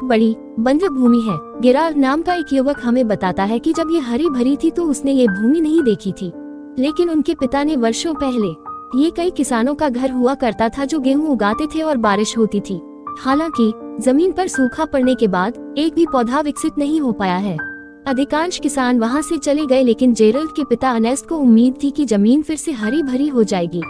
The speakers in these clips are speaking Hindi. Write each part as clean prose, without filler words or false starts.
एक बड़ी बंजर भूमि है। गेराल्ड नाम का एक युवक हमें बताता है कि जब ये हरी भरी थी तो उसने ये भूमि नहीं देखी थी, लेकिन उनके पिता ने वर्षों पहले ये कई किसानों का घर हुआ करता था जो गेहूं उगाते थे और बारिश होती थी। हालांकि जमीन पर सूखा पड़ने के बाद एक भी पौधा विकसित नहीं हो पाया है। अधिकांश किसान वहां से चले गए, लेकिन जेरल्ड के पिता अर्नेस्ट को उम्मीद थी कि जमीन फिर से हरी भरी हो जाएगी।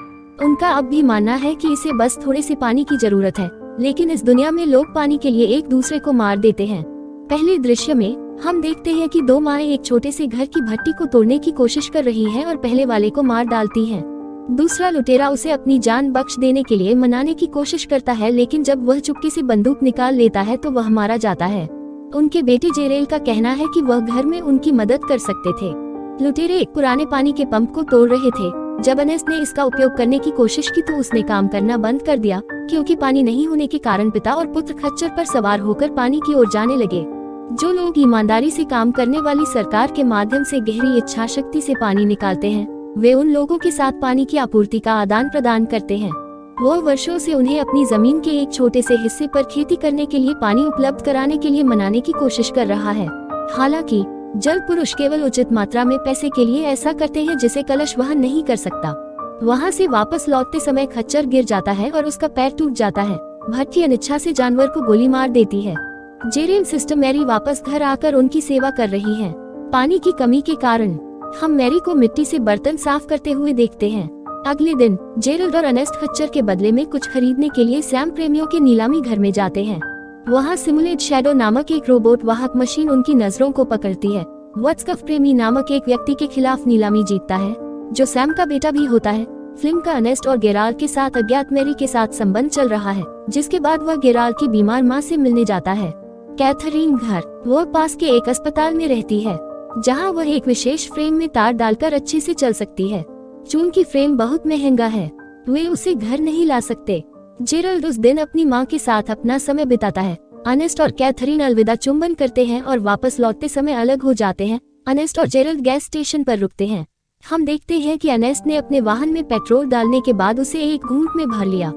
उनका अब भी मानना है कि इसे बस थोड़े से पानी की जरूरत है, लेकिन इस दुनिया में लोग पानी के लिए एक दूसरे को मार देते हैं। पहले दृश्य में हम देखते हैं कि दो माएं एक छोटे से घर की भट्टी को तोड़ने की कोशिश कर रही हैं और पहले वाले को मार डालती हैं। दूसरा लुटेरा उसे अपनी जान बख्श देने के लिए मनाने की कोशिश करता है, लेकिन जब वह चुपके से बंदूक निकाल लेता है तो वह मारा जाता है। उनके बेटे जेरेल का कहना है कि वह घर में उनकी मदद कर सकते थे। लुटेरे एक पुराने पानी के पंप को तोड़ रहे थे। जब अर्नेस्ट ने इसका उपयोग करने की कोशिश की तो उसने काम करना बंद कर दिया, क्योंकि पानी नहीं होने के कारण पिता और पुत्र खच्चर पर सवार होकर पानी की ओर जाने लगे। जो लोग ईमानदारी से काम करने वाली सरकार के माध्यम से गहरी इच्छा शक्ति से पानी निकालते हैं, वे उन लोगों के साथ पानी की आपूर्ति का आदान प्रदान करते हैं। वो वर्षों से उन्हें अपनी जमीन के एक छोटे से हिस्से पर खेती करने के लिए पानी उपलब्ध कराने के लिए मनाने की कोशिश कर रहा है। हालांकि जल पुरुष केवल उचित मात्रा में पैसे के लिए ऐसा करते हैं जिसे कलश वहन नहीं कर सकता। वहाँ से वापस लौटते समय खच्चर गिर जाता है और उसका पैर टूट जाता है। भट्टी अनिच्छा से जानवर को गोली मार देती है। जेरेल सिस्टर मैरी वापस घर आकर उनकी सेवा कर रही हैं। पानी की कमी के कारण हम मैरी को मिट्टी से बर्तन साफ करते हुए देखते हैं। अगले दिन जेरल्ड और अर्नेस्ट खच्चर के बदले में कुछ खरीदने के लिए सैम प्रेमियों के नीलामी घर में जाते हैं। वहाँ सिमुलेट शैडो नामक एक रोबोट वाहक मशीन उनकी नजरों को पकड़ती है। वत्सकफ प्रेमी नामक एक व्यक्ति के खिलाफ नीलामी जीतता है, जो सैम का बेटा भी होता है। फिल्म का अर्नेस्ट और गेराल्ड के साथ अज्ञात मैरी के साथ संबंध चल रहा है, जिसके बाद वह गेराल्ड की बीमार माँ से मिलने जाता है। कैथरीन घर वो पास के एक अस्पताल में रहती है, जहाँ वह एक विशेष फ्रेम में तार डालकर अच्छे से चल सकती है। चूंकि फ्रेम बहुत महंगा है, वे उसे घर नहीं ला सकते। जेरल्ड उस दिन अपनी माँ के साथ अपना समय बिताता है। अर्नेस्ट और कैथरीन अलविदा चुंबन करते हैं और वापस लौटते समय अलग हो जाते हैं। अर्नेस्ट और जेरल्ड गैस स्टेशन पर रुकते हैं। हम देखते हैं कि अर्नेस्ट ने अपने वाहन में पेट्रोल डालने के बाद उसे एक घूंट में भर लिया।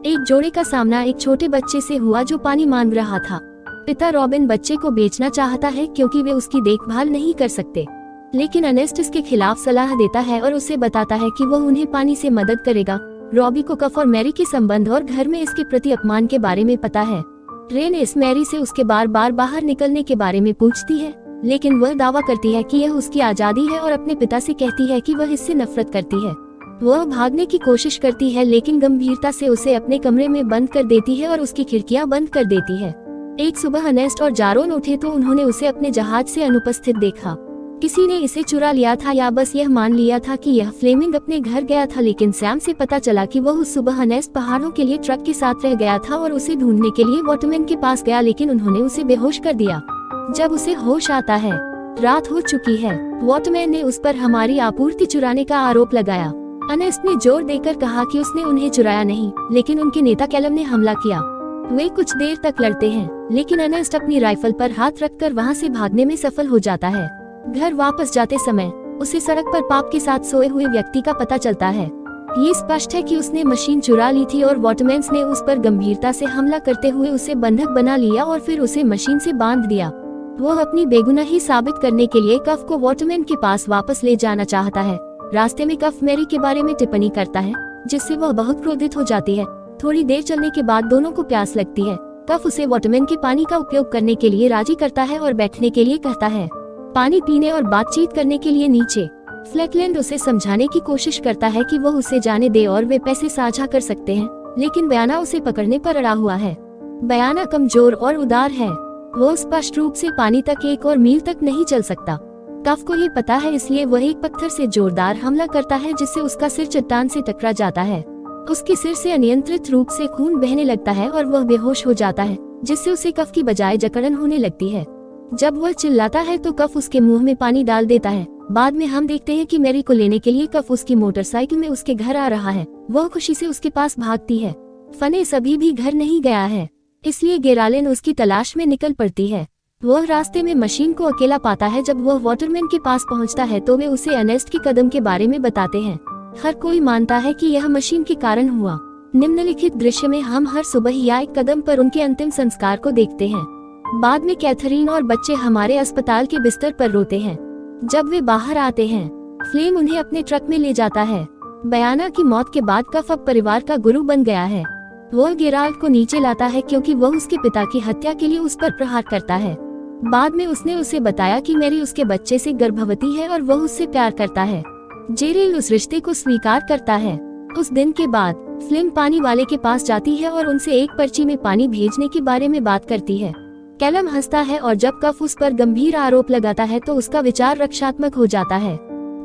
एक जोड़े का सामना एक छोटे बच्चे से हुआ जो पानी मांग रहा था। पिता रॉबिन बच्चे को बेचना चाहता है क्योंकि वे उसकी देखभाल नहीं कर सकते, लेकिन अर्नेस्ट इसके खिलाफ सलाह देता है और उसे बताता है कि वह उन्हें पानी से मदद करेगा। रॉबी को कफ और मैरी के संबंध और घर में इसके प्रति अपमान के बारे में पता है। रेन इस मैरी से उसके बार बार बाहर निकलने के बारे में पूछती है, लेकिन वह दावा करती है कि यह उसकी आजादी है और अपने पिता से कहती है कि वह इससे नफरत करती है। वह भागने की कोशिश करती है, लेकिन गंभीरता से उसे अपने कमरे में बंद कर देती है और उसकी खिड़कियां बंद कर देती है। एक सुबह अर्नेस्ट और जारोन उठे तो उन्होंने उसे अपने जहाज से अनुपस्थित देखा। किसी ने इसे चुरा लिया था या बस यह मान लिया था कि यह फ्लेमिंग अपने घर गया था, लेकिन सैम से पता चला कि वह उस सुबह अर्नेस्ट पहाड़ों के लिए ट्रक के साथ रह गया था और उसे ढूंढने के लिए वाटरमैन के पास गया, लेकिन उन्होंने उसे बेहोश कर दिया। जब उसे होश आता है, रात हो चुकी है। वाटरमैन ने उस पर हमारी आपूर्ति चुराने का आरोप लगाया। अर्नेस्ट ने जोर देकर कहा कि उसने उन्हें चुराया नहीं, लेकिन उनके नेता कैलम ने हमला किया। वे कुछ देर तक लड़ते हैं, लेकिन अर्नेस्ट अपनी राइफल पर हाथ रखकर वहां से भागने में सफल हो जाता है। घर वापस जाते समय उसे सड़क पर पाप के साथ सोए हुए व्यक्ति का पता चलता है। ये स्पष्ट है कि उसने मशीन चुरा ली थी और वाटरमैन ने उस पर गंभीरता से हमला करते हुए उसे बंधक बना लिया और फिर उसे मशीन से बांध दिया। वह अपनी बेगुनाही साबित करने के लिए कफ को वाटरमैन के पास वापस ले जाना चाहता है। रास्ते में कफ मैरी के बारे में टिप्पणी करता है, जिससे वह बहुत क्रोधित हो जाती है। थोड़ी देर चलने के बाद दोनों को प्यास लगती है। कफ उसे वाटरमैन के पानी का उपयोग करने के लिए राजी करता है और बैठने के लिए कहता है। पानी पीने और बातचीत करने के लिए नीचे फ्लैकलैंड उसे समझाने की कोशिश करता है कि वह उसे जाने दे और वे पैसे साझा कर सकते हैं, लेकिन बयाना उसे पकड़ने पर अड़ा हुआ है। बयाना कमजोर और उदार है। वो स्पष्ट रूप से पानी तक 1 और मील तक नहीं चल सकता। कफ को ये पता है, इसलिए वह एक पत्थर से जोरदार हमला करता है, जिससे उसका सिर चट्टान से टकरा जाता है। उसके सिर से अनियंत्रित रूप से खून बहने लगता है और वह बेहोश हो जाता है, जिससे उसे कफ की बजाय जकड़न होने लगती है। जब वह चिल्लाता है तो कफ उसके मुंह में पानी डाल देता है। बाद में हम देखते हैं कि मैरी को लेने के लिए कफ उसकी मोटरसाइकिल में उसके घर आ रहा है। वह खुशी से उसके पास भागती है। फनेस अभी भी घर नहीं गया है, इसलिए गेरालिन उसकी तलाश में निकल पड़ती है। वह रास्ते में मशीन को अकेला पाता है। जब वह वाटरमैन के पास पहुंचता है तो वे उसे अर्नेस्ट के कदम के बारे में बताते हैं। हर कोई मानता है कि यह मशीन के कारण हुआ। निम्नलिखित दृश्य में हम हर सुबह या एक कदम पर उनके अंतिम संस्कार को देखते हैं। बाद में कैथरीन और बच्चे हमारे अस्पताल के बिस्तर पर रोते हैं। जब वे बाहर आते हैं, फ्लेम उन्हें अपने ट्रक में ले जाता है। बयाना की मौत के बाद कफ अब परिवार का गुरु बन गया है। वह गेराल्ड को नीचे लाता है क्योंकि वह उसके पिता की हत्या के लिए उस पर प्रहार करता है। बाद में उसने उसे बताया कि मैरी उसके बच्चे से गर्भवती है और वह उससे प्यार करता है। जेरेल उस रिश्ते को स्वीकार करता है। उस दिन के बाद फ्लिम पानी वाले के पास जाती है और उनसे एक पर्ची में पानी भेजने के बारे में बात करती है। कैलम हंसता है और जब कफ उस पर गंभीर आरोप लगाता है तो उसका विचार रक्षात्मक हो जाता है।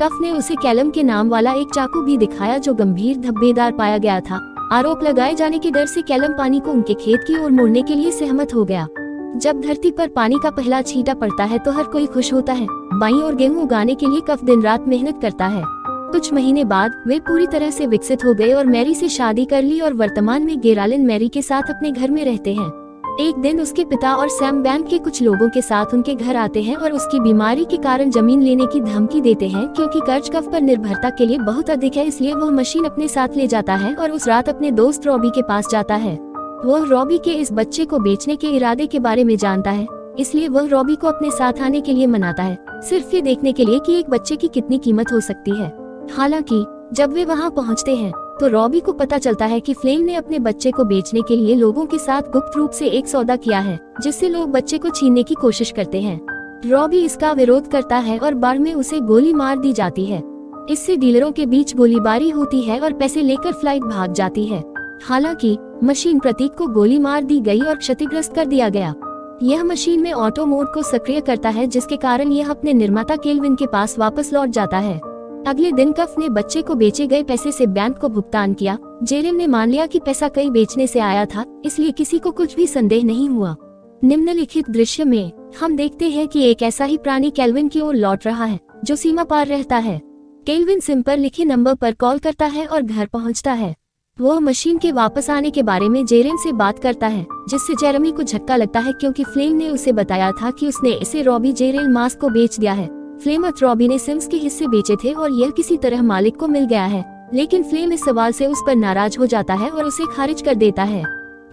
कफ ने उसे कैलम के नाम वाला एक चाकू भी दिखाया जो गंभीर धब्बेदार पाया गया था। आरोप लगाए जाने के डर से कैलम पानी को उनके खेत की ओर मोड़ने के लिए सहमत हो गया। जब धरती पर पानी का पहला छींटा पड़ता है तो हर कोई खुश होता है। बाई और गेहूं उगाने के लिए कफ दिन रात मेहनत करता है। कुछ महीने बाद वे पूरी तरह से विकसित हो गए और मैरी से शादी कर ली और वर्तमान में गेरालिन मैरी के साथ अपने घर में रहते हैं। एक दिन उसके पिता और सैम बैंक के कुछ लोगों के साथ उनके घर आते हैं और उसकी बीमारी के कारण जमीन लेने की धमकी देते हैं क्योंकि कर्ज कफ पर निर्भरता के लिए बहुत अधिक है, इसलिए वह मशीन अपने साथ ले जाता है और उस रात अपने दोस्त रॉबी के पास जाता है। वह रॉबी के इस बच्चे को बेचने के इरादे के बारे में जानता है, इसलिए वह रॉबी को अपने साथ आने के लिए मनाता है, सिर्फ ये देखने के लिए कि एक बच्चे की कितनी कीमत हो सकती है। हालांकि जब वे वहां पहुंचते हैं तो रॉबी को पता चलता है कि फ्लेम ने अपने बच्चे को बेचने के लिए लोगों के साथ गुप्त रूप से एक सौदा किया है, जिससे लोग बच्चे को छीनने की कोशिश करते हैं। रॉबी इसका विरोध करता है और बाद में उसे गोली मार दी जाती है। इससे डीलरों के बीच गोलीबारी होती है और पैसे लेकर फ्लाइट भाग जाती है। हालांकि मशीन प्रतीक को गोली मार दी गई और क्षतिग्रस्त कर दिया गया। यह मशीन में ऑटो मोड को सक्रिय करता है, जिसके कारण यह अपने निर्माता केल्विन के पास वापस लौट जाता है। अगले दिन कफ ने बच्चे को बेचे गए पैसे से बैंक को भुगतान किया। जेरेल ने मान लिया कि पैसा कई बेचने से आया था, इसलिए किसी को कुछ भी संदेह नहीं हुआ। निम्नलिखित दृश्य में हम देखते हैं कि एक ऐसा ही प्राणी केल्विन की ओर लौट रहा है जो सीमा पार रहता है। केल्विन सिम पर लिखे नंबर पर कॉल करता है और घर पहुंचता है। वह मशीन के वापस आने के बारे में जेरेल से बात करता है, जिससे जेरेमी को झटका लगता है क्योंकि फ्लेम ने उसे बताया था कि उसने इसे रॉबी जेरेल मास्क को बेच दिया है। फ्लेम और रॉबी ने सिम्स के हिस्से बेचे थे और यह किसी तरह मालिक को मिल गया है, लेकिन फ्लेम इस सवाल से उस पर नाराज हो जाता है और उसे खारिज कर देता है।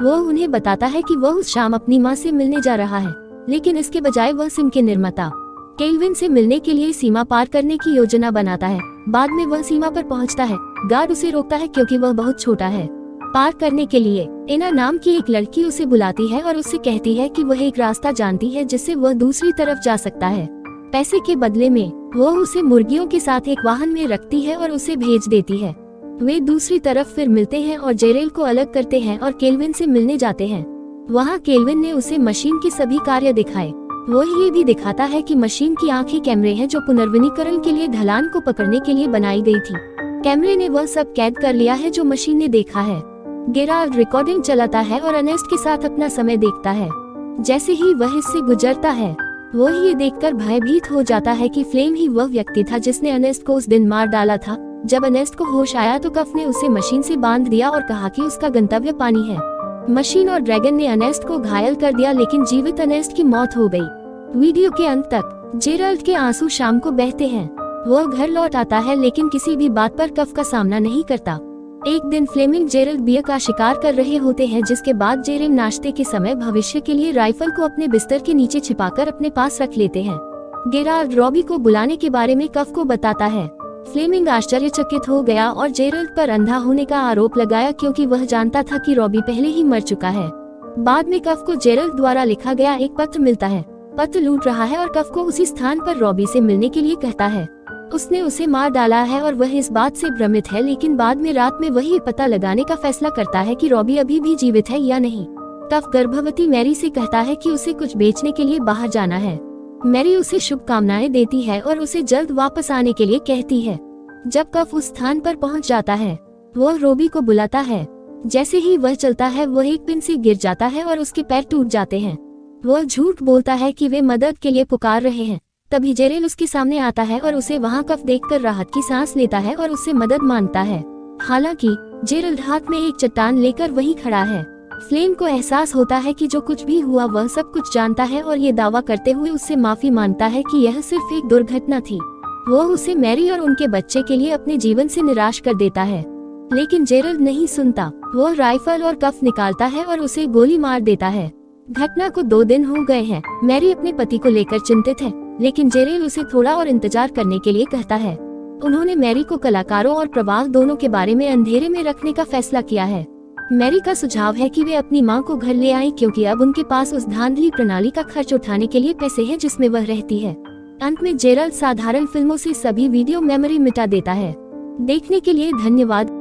वह उन्हें बताता है कि वह उस शाम अपनी माँ से मिलने जा रहा है, लेकिन इसके बजाय वह सिम के निर्माता केल्विन से मिलने के लिए सीमा पार करने की योजना बनाता है। बाद में वह सीमा पर पहुंचता है। गार्ड उसे रोकता है क्योंकि वह बहुत छोटा है। पार करने के लिए एना नाम की एक लड़की उसे बुलाती है और उससे कहती है कि वह एक रास्ता जानती है जिससे वह दूसरी तरफ जा सकता है। पैसे के बदले में वह उसे मुर्गियों के साथ एक वाहन में रखती है और उसे भेज देती है। वे दूसरी तरफ फिर मिलते हैं और जेरेल को अलग करते हैं और केल्विन से मिलने जाते हैं। वहाँ केल्विन ने उसे मशीन के सभी कार्य दिखाए। वह ये भी दिखाता है कि मशीन की आंखें कैमरे हैं जो पुनर्वनीकरण के लिए ढलान को पकड़ने के लिए बनाई गई थी। कैमरे ने वह सब कैद कर लिया है जो मशीन ने देखा है। गेराल्ड रिकॉर्डिंग चलाता है और अर्नेस्ट के साथ अपना समय देखता है। जैसे ही वह इससे गुजरता है, वह ये देखकर भयभीत हो जाता है कि फ्लेम ही वह व्यक्ति था जिसने अर्नेस्ट को उस दिन मार डाला था। जब अर्नेस्ट को होश आया तो कफ ने उसे मशीन से बांध दिया और कहा कि उसका गंतव्य पानी है। मशीन और ड्रैगन ने अर्नेस्ट को घायल कर दिया, लेकिन जीवित अर्नेस्ट की मौत हो गई। वीडियो के अंत तक जेराल्ड के आंसू शाम को बहते हैं। वह घर लौट आता है लेकिन किसी भी बात पर कफ का सामना नहीं करता। एक दिन फ्लेमिंग जेराल्ड बियर का शिकार कर रहे होते हैं, जिसके बाद जेरेल नाश्ते के समय भविष्य के लिए राइफल को अपने बिस्तर के नीचे छिपाकर अपने पास रख लेते हैं। गेराल्ड रॉबी को बुलाने के बारे में कफ को बताता है। फ्लेमिंग आश्चर्यचकित हो गया और जेराल्ड पर अंधा होने का आरोप लगाया क्योंकि वह जानता था कि रॉबी पहले ही मर चुका है। बाद में कफ को जेराल्ड द्वारा लिखा गया एक पत्र मिलता है। पत्र लूट रहा है और कफ को उसी स्थान पर रॉबी से मिलने के लिए कहता है। उसने उसे मार डाला है और वह इस बात से भ्रमित है, लेकिन बाद में रात में वही पता लगाने का फैसला करता है कि रॉबी अभी भी जीवित है या नहीं। कफ गर्भवती मैरी से कहता है कि उसे कुछ बेचने के लिए बाहर जाना है। मैरी उसे शुभकामनाएं देती है और उसे जल्द वापस आने के लिए कहती है। जब कफ उस स्थान पर पहुंच जाता है, वह रॉबी को बुलाता है। जैसे ही वह चलता है, वह एक पिन से गिर जाता है और उसके पैर टूट जाते हैं। वह झूठ बोलता है कि वे मदद के लिए पुकार रहे हैं। तभी जेरेल उसके सामने आता है और उसे वहां कफ देखकर राहत की सांस लेता है और उससे मदद मांगता है। हालांकि जेरेल हाथ में एक चट्टान लेकर वहीं खड़ा है। फ्लेम को एहसास होता है कि जो कुछ भी हुआ वह सब कुछ जानता है और ये दावा करते हुए उससे माफी मांगता है कि यह सिर्फ एक दुर्घटना थी। वह उसे मैरी और उनके बच्चे के लिए अपने जीवन से निराश कर देता है, लेकिन जेरेल नहीं सुनता। वह राइफल और कफ निकालता है और उसे गोली मार देता है। घटना को 2 दिन हो गए हैं। मैरी अपने पति को लेकर चिंतित है, लेकिन जेरेल उसे थोड़ा और इंतजार करने के लिए कहता है। उन्होंने मैरी को कलाकारों और प्रवाह दोनों के बारे में अंधेरे में रखने का फैसला किया है। मैरी का सुझाव है कि वे अपनी मां को घर ले आएं, क्योंकि अब उनके पास उस धांधली प्रणाली का खर्च उठाने के लिए पैसे हैं जिसमें वह रहती है। अंत में जेराल्ड साधारण फिल्मों से सभी वीडियो मेमोरी मिटा देता है। देखने के लिए धन्यवाद।